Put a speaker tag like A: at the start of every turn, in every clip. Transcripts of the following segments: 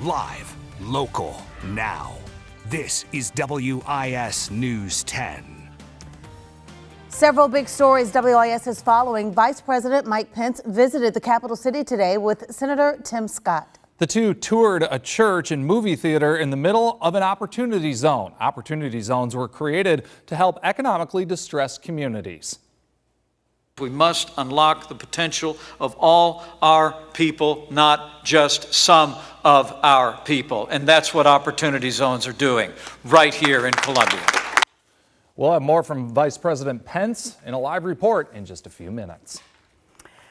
A: Live, local, now. This is WIS News 10.
B: Several big stories WIS is following. Vice President Mike Pence visited the capital city today with Senator Tim Scott.
C: The two toured a church and movie theater in the middle of an opportunity zone. Opportunity zones were created to help economically distressed communities.
D: We must unlock the potential of all our people, not just some of our people. And that's what opportunity zones are doing right here in Columbia.
C: We'll have more from Vice President Pence in a live report in just a few minutes.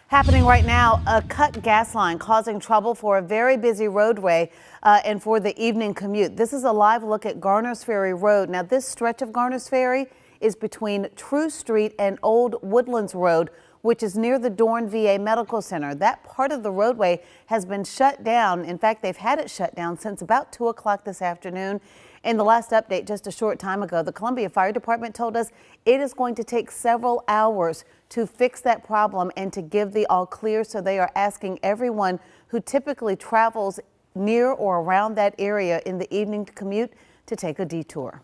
B: Happening right now, a cut gas line causing trouble for a very busy roadway and for the evening commute. This is a live look at Garners Ferry Road. Now, this stretch of Garners Ferry is between True Street and Old Woodlands Road, which is near the Dorn VA Medical Center. That part of the roadway has been shut down. In fact, they've had it shut down since about 2 o'clock this afternoon. In the last update just a short time ago, the Columbia Fire Department told us it is going to take several hours to fix that problem and to give the all clear. So they are asking everyone who typically travels near or around that area in the evening commute to take a detour.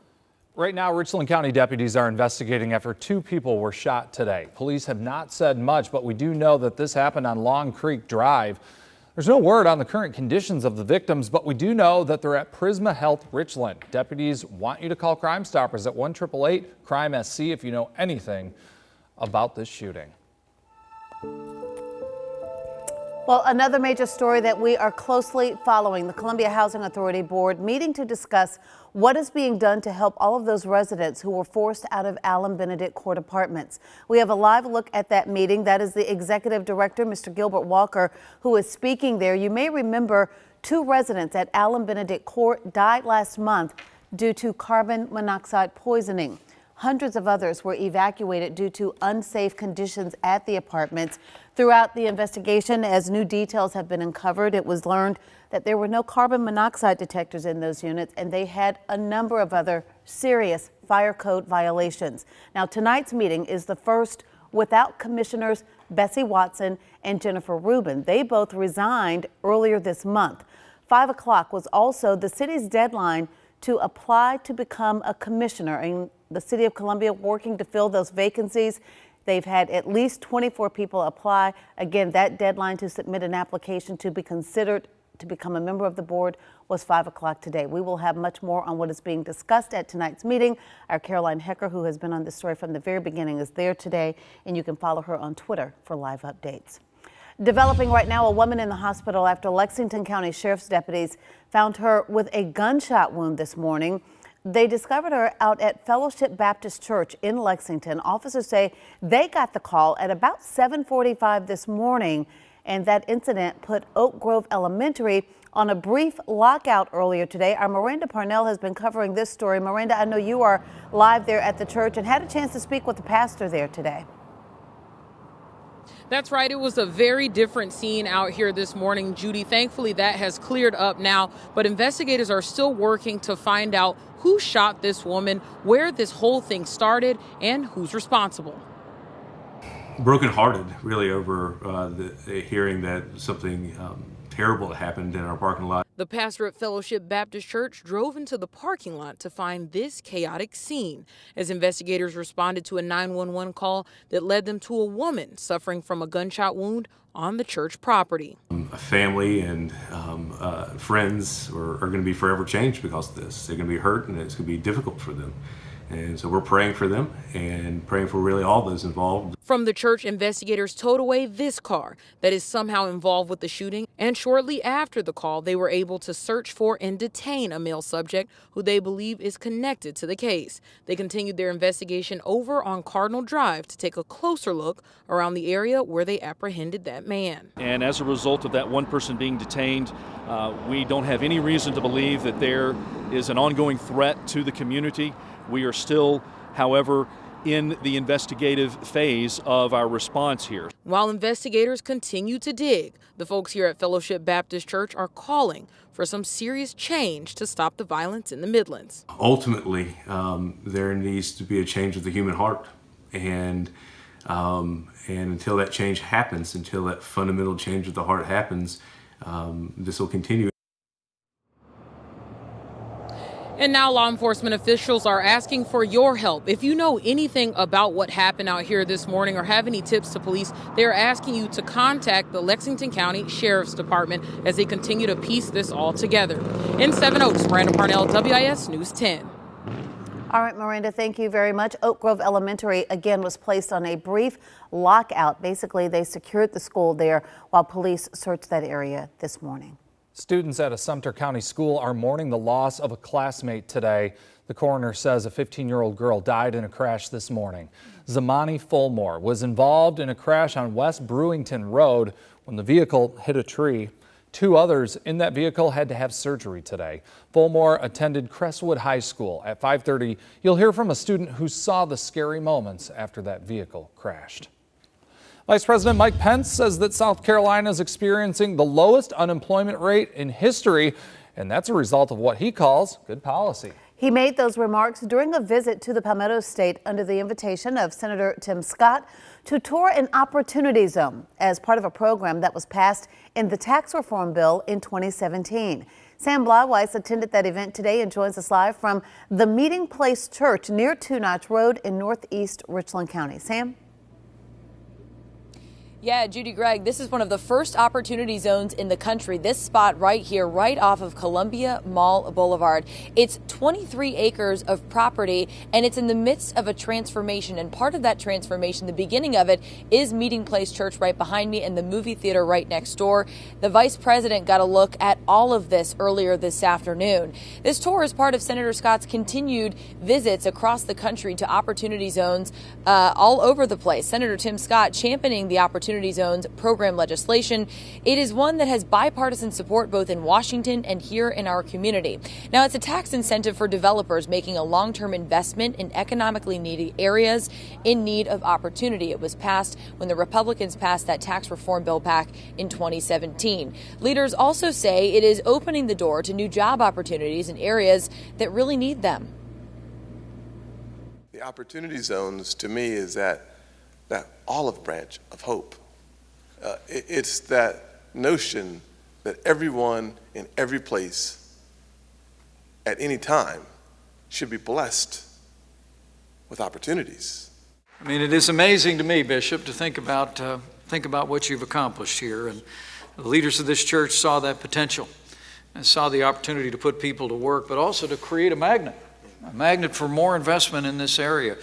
C: Right now, Richland County deputies are investigating after 2 people were shot today. Police have not said much, but we do know that this happened on Long Creek Drive. There's no word on the current conditions of the victims, but we do know that they're at Prisma Health Richland. Deputies want you to call Crime Stoppers at 1-888-CRIME-SC if you know anything about this shooting.
B: Well, another major story that we are closely following, the Columbia Housing Authority Board meeting to discuss what is being done to help all of those residents who were forced out of Allen Benedict Court apartments. We have a live look at that meeting. That is the executive director, Mr. Gilbert Walker, who is speaking there. You may remember 2 residents at Allen Benedict Court died last month due to carbon monoxide poisoning. Hundreds of others were evacuated due to unsafe conditions at the apartments. Throughout the investigation, as new details have been uncovered, it was learned that there were no carbon monoxide detectors in those units, and they had a number of other serious fire code violations. Now, tonight's meeting is the first without Commissioners Bessie Watson and Jennifer Rubin. They both resigned earlier this month. 5 o'clock was also the city's deadline to apply to become a commissioner, and the City of Columbia working to fill those vacancies. They've had at least 24 people apply. Again, that deadline to submit an application to be considered to become a member of the board was 5 o'clock today. We will have much more on what is being discussed at tonight's meeting. Our Caroline Hecker, who has been on this story from the very beginning, is there today, and you can follow her on Twitter for live updates. Developing right now, a woman in the hospital after Lexington County Sheriff's deputies found her with a gunshot wound this morning. They discovered her out at Fellowship Baptist Church in Lexington. Officers say they got the call at about 7:45 this morning, and that incident put Oak Grove Elementary on a brief lockout earlier today. Our Miranda Parnell has been covering this story. Miranda, I know you are live there at the church and had a chance to speak with the pastor there today.
E: That's right. It was a very different scene out here this morning, Judy. Thankfully, that has cleared up now, but investigators are still working to find out who shot this woman, where this whole thing started, and who's responsible.
F: Brokenhearted, really, over the hearing that something terrible happened in our parking lot.
E: The pastor at Fellowship Baptist Church drove into the parking lot to find this chaotic scene as investigators responded to a 911 call that led them to a woman suffering from a gunshot wound on the church property.
F: A family and friends are going to be forever changed because of this. They're going to be hurt, and it's going to be difficult for them. And so we're praying for them and praying for really all those involved.
E: From the church, investigators towed away this car that is somehow involved with the shooting. And shortly after the call, they were able to search for and detain a male subject who they believe is connected to the case. They continued their investigation over on Cardinal Drive to take a closer look around the area where they apprehended that man.
G: And as a result of that one person being detained, we don't have any reason to believe that there is an ongoing threat to the community. We are still, however, in the investigative phase of our response here.
E: While investigators continue to dig, the folks here at Fellowship Baptist Church are calling for some serious change to stop the violence in the Midlands.
F: Ultimately, there needs to be a change of the human heart. And until that change happens, until that fundamental change of the heart happens, this will continue.
E: And now law enforcement officials are asking for your help. If you know anything about what happened out here this morning or have any tips to police, they're asking you to contact the Lexington County Sheriff's Department as they continue to piece this all together. In Seven Oaks, Miranda Parnell, WIS News 10.
B: All right, Miranda, thank you very much. Oak Grove Elementary, again, was placed on a brief lockout. Basically, they secured the school there while police searched that area this morning.
C: Students at a Sumter County school are mourning the loss of a classmate today. The coroner says a 15-year-old girl died in a crash this morning. Zamani Fulmore was involved in a crash on West Brewington Road when the vehicle hit a tree. 2 others in that vehicle had to have surgery today. Fulmore attended Crestwood High School. At 5:30, you'll hear from a student who saw the scary moments after that vehicle crashed. Vice President Mike Pence says that South Carolina is experiencing the lowest unemployment rate in history, and that's a result of what he calls good policy.
B: He made those remarks during a visit to the Palmetto State under the invitation of Senator Tim Scott to tour an opportunity zone as part of a program that was passed in the tax reform bill in 2017. Sam Blyweiss attended that event today and joins us live from the Meeting Place Church near Two Notch Road in northeast Richland County. Sam?
H: Yeah, Judy, Greg, this is one of the first opportunity zones in the country. This spot right here, right off of Columbia Mall Boulevard. It's 23 acres of property, and it's in the midst of a transformation. And part of that transformation, the beginning of it, is Meeting Place Church right behind me and the movie theater right next door. The vice president got a look at all of this earlier this afternoon. This tour is part of Senator Scott's continued visits across the country to opportunity zones all over the place. Senator Tim Scott championing the opportunity zones program legislation. It is one that has bipartisan support both in Washington and here in our community. Now, it's a tax incentive for developers making a long-term investment in economically needy areas in need of opportunity. It was passed when the Republicans passed that tax reform bill back in 2017. Leaders also say it is opening the door to new job opportunities in areas that really need them.
I: The opportunity zones, to me, is that olive branch of hope. It's that notion that everyone in every place at any time should be blessed with opportunities.
D: I mean, it is amazing to me, Bishop, to think about what you've accomplished here. And the leaders of this church saw that potential and saw the opportunity to put people to work, but also to create a magnet for more investment in this area.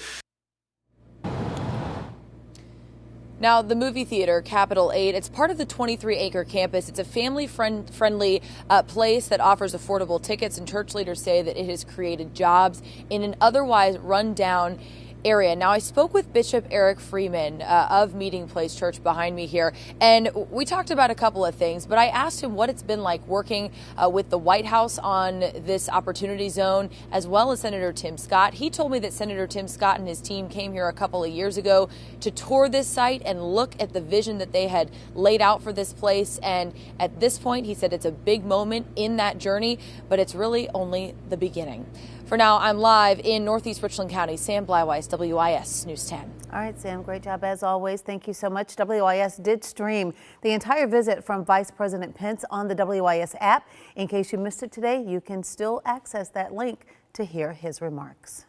H: Now, the movie theater, Capital 8, it's part of the 23-acre campus. It's a family-friendly place that offers affordable tickets, and church leaders say that it has created jobs in an otherwise run-down area. Now, I spoke with Bishop Eric Freeman of Meeting Place Church behind me here, and we talked about a couple of things, but I asked him what it's been like working with the White House on this opportunity zone, as well as Senator Tim Scott. He told me that Senator Tim Scott and his team came here a couple of years ago to tour this site and look at the vision that they had laid out for this place, and at this point, he said it's a big moment in that journey, but it's really only the beginning. For now, I'm live in northeast Richland County. Sam Blyweiss, WIS News 10.
B: All right, Sam, great job as always. Thank you so much. WIS did stream the entire visit from Vice President Pence on the WIS app. In case you missed it today, you can still access that link to hear his remarks.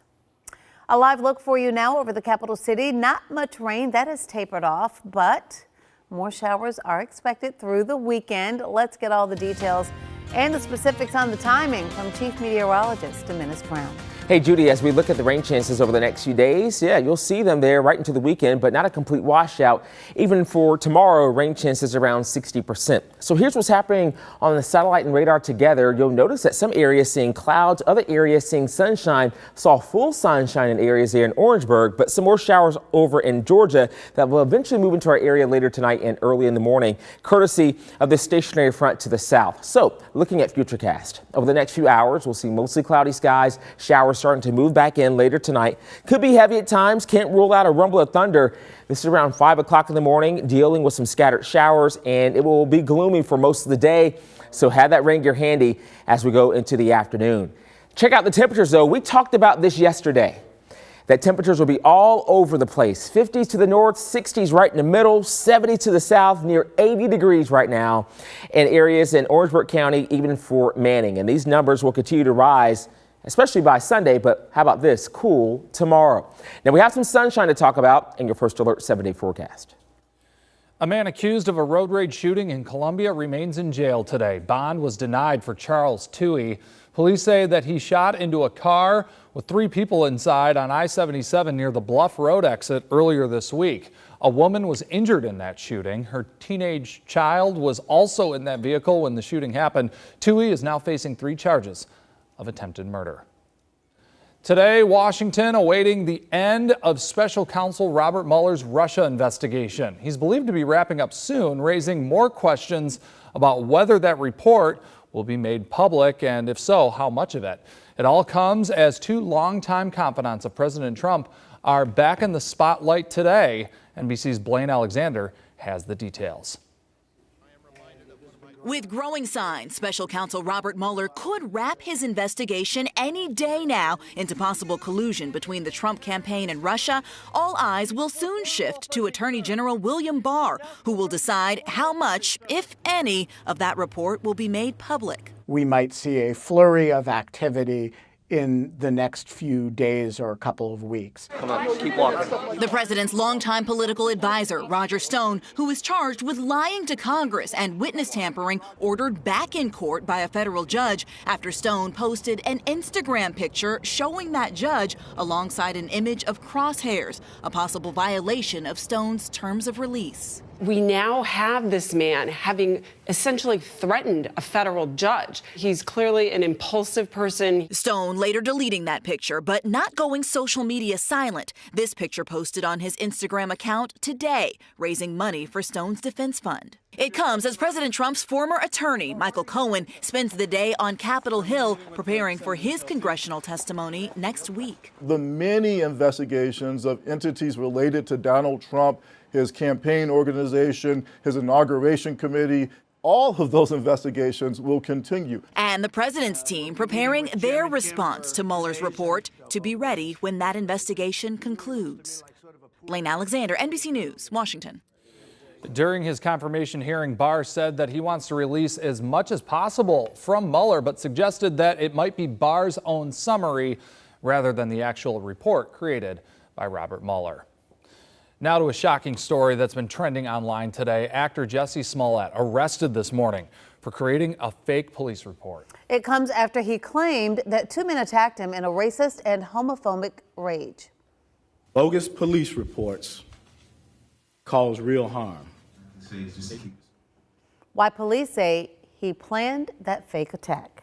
B: A live look for you now over the capital city. Not much rain, that has tapered off, but more showers are expected through the weekend. Let's get all the details and the specifics on the timing from Chief Meteorologist Dennis Brown.
J: Hey, Judy, as we look at the rain chances over the next few days, you'll see them there right into the weekend, but not a complete washout. Even for tomorrow, rain chances around 60%. So here's what's happening on the satellite and radar together. You'll notice that some areas seeing clouds, other areas seeing sunshine. Saw full sunshine in areas here in Orangeburg, but some more showers over in Georgia that will eventually move into our area later tonight and early in the morning, courtesy of this stationary front to the south. So looking at Futurecast, over the next few hours, we'll see mostly cloudy skies, showers starting to move back in later tonight. Could be heavy at times. Can't rule out a rumble of thunder. This is around 5 o'clock in the morning, dealing with some scattered showers, and it will be gloomy for most of the day. So have that rain gear handy as we go into the afternoon. Check out the temperatures, though. We talked about this yesterday, that temperatures will be all over the place. 50s to the north, 60s right in the middle, 70 to the south, near 80 degrees right now in areas in Orangeburg County, even for Manning. And these numbers will continue to rise especially by Sunday, but how about this? Cool tomorrow. Now we have some sunshine to talk about in your First Alert 7-day forecast.
C: A man accused of a road rage shooting in Columbia remains in jail today. Bond was denied for Charles Tuohy. Police say that he shot into a car with 3 people inside on I-77 near the Bluff Road exit earlier this week. A woman was injured in that shooting. Her teenage child was also in that vehicle when the shooting happened. Tuohy is now facing 3 charges of attempted murder. Today, Washington awaiting the end of special counsel Robert Mueller's Russia investigation. He's believed to be wrapping up soon, raising more questions about whether that report will be made public, and if so, how much of it. It all comes as 2 longtime confidants of President Trump are back in the spotlight today. NBC's Blaine Alexander has the details.
K: With growing signs, special counsel Robert Mueller could wrap his investigation any day now into possible collusion between the Trump campaign and Russia. All eyes will soon shift to Attorney General William Barr, who will decide how much, if any, of that report will be made public.
L: We might see a flurry of activity in the next few days or a couple of weeks.
K: Come on, keep walking. The president's longtime political advisor, Roger Stone, who is charged with lying to Congress and witness tampering, ordered back in court by a federal judge after Stone posted an Instagram picture showing that judge alongside an image of crosshairs, a possible violation of Stone's terms of release.
M: We now have this man having essentially threatened a federal judge. He's clearly an impulsive person.
K: Stone later deleting that picture, but not going social media silent. This picture posted on his Instagram account today, raising money for Stone's defense fund. It comes as President Trump's former attorney, Michael Cohen, spends the day on Capitol Hill preparing for his congressional testimony next week.
N: The many investigations of entities related to Donald Trump, his campaign organization, his inauguration committee, all of those investigations will continue.
K: And the president's team preparing their response to Mueller's report to be ready when that investigation concludes. Blaine Alexander, NBC News, Washington.
C: During his confirmation hearing, Barr said that he wants to release as much as possible from Mueller, but suggested that it might be Barr's own summary rather than the actual report created by Robert Mueller. Now to a shocking story that's been trending online today. Actor Jussie Smollett arrested this morning for creating a fake police report.
B: It comes after he claimed that 2 men attacked him in a racist and homophobic rage.
O: Bogus police reports cause real harm.
B: Why police say he planned that fake attack.